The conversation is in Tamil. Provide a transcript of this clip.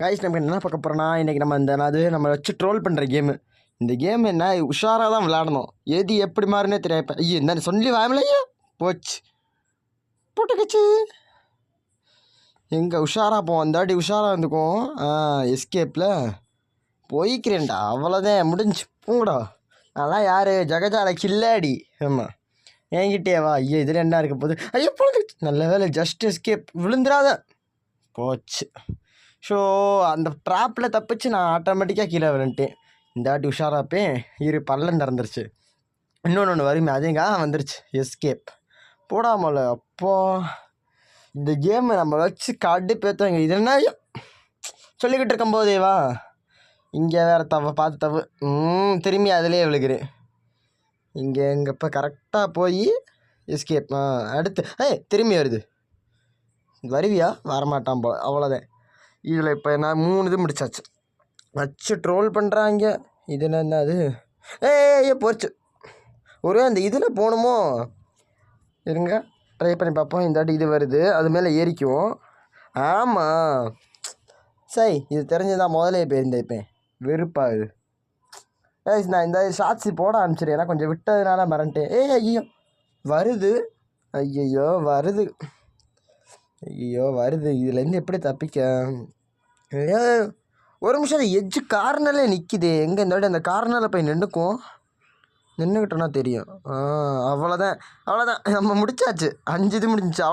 காய்ஸ் நம்ம என்ன பார்க்க போகிறோன்னா இன்றைக்கி நம்ம வச்சு ட்ரோல் பண்ணுற கேமு. இந்த கேம் என்ன உஷாராக தான் விளாடணும். எது எப்படி மாறுனே தெரியாது. ஐயோ என்ன சொல்லி வாங்கலையா போச்சு போட்டுக்கச்சு. எங்கே உஷாராக போவோம், அந்த வாட்டி உஷாராக இருந்துக்கும். எஸ்கேப்பில் போய்க்கிறேன்டா, அவ்வளோதான் முடிஞ்சு பூங்கடா. அதெல்லாம் யார் ஜகஜால கில்லாடி. ஆமாம் என்கிட்டே வா. ஐயோ இதில் என்ன இருக்க போகுது. ஐயோ போதுச்சு, நல்ல வேலை ஜஸ்ட் எஸ்கேப், விழுந்துடாத போச்சு. ஸோ அந்த ட்ராப்பில் தப்பிச்சு நான் ஆட்டோமேட்டிக்காக கீழே வந்துட்டேன். இந்த வாட்டி உஷாராப்பேன். பள்ளம் திறந்துருச்சு. இன்னொன்று வருமே அதுங்க வந்துருச்சு எஸ்கேப் போடாமல. அப்போ இந்த கேமை நம்ம வச்சு கடுப்பேற்றுவாங்க. இது என்ன சொல்லிக்கிட்டு இருக்கும்போதேவா இங்கே வேறு பார்த்து தவு திரும்பி அதிலே விழுகிறேன். இங்கே இப்போ கரெக்டாக போய் எஸ்கேப். அடுத்து திரும்பி வருது. வருவியா வரமாட்டான் போல், அவ்வளோதான். இதில் இப்போ நான் 3 இது முடிச்சாச்சு. வச்சு ட்ரோல் பண்ணுறாங்க. இது என்ன அது? ஐயோ போச்சு. ஒரே அந்த இதில் போகணுமோ இருங்க, ட்ரை பண்ணி பார்ப்போம். இந்த வாட்டி இது வருது, அது மேலே ஏறிக்குவோம். ஆமாம் சரி, இது தெரிஞ்சுதான் முதலே போயிருந்தேன். வெறுப்பாகுது. நான் இந்த ஷார்ட்ஸு போட ஆரம்பிச்சிடுறேன். ஏன்னா கொஞ்சம் விட்டதுனால மறந்துட்டேன். ஐயோ வருது, ஐயோ வருது, ஐயோ வருது. இதுலேருந்து எப்படி தப்பிக்க? ஒரு நிமிஷம், அது எட்ஜு கார்னரில் நிற்கிது. எங்கே இந்த வாட்டி அந்த கார்னரில் போய் நின்றுக்கிட்டோன்னா தெரியும். அவ்வளோதான் நம்ம முடிச்சாச்சு. 5 இது முடிஞ்சிச்சு.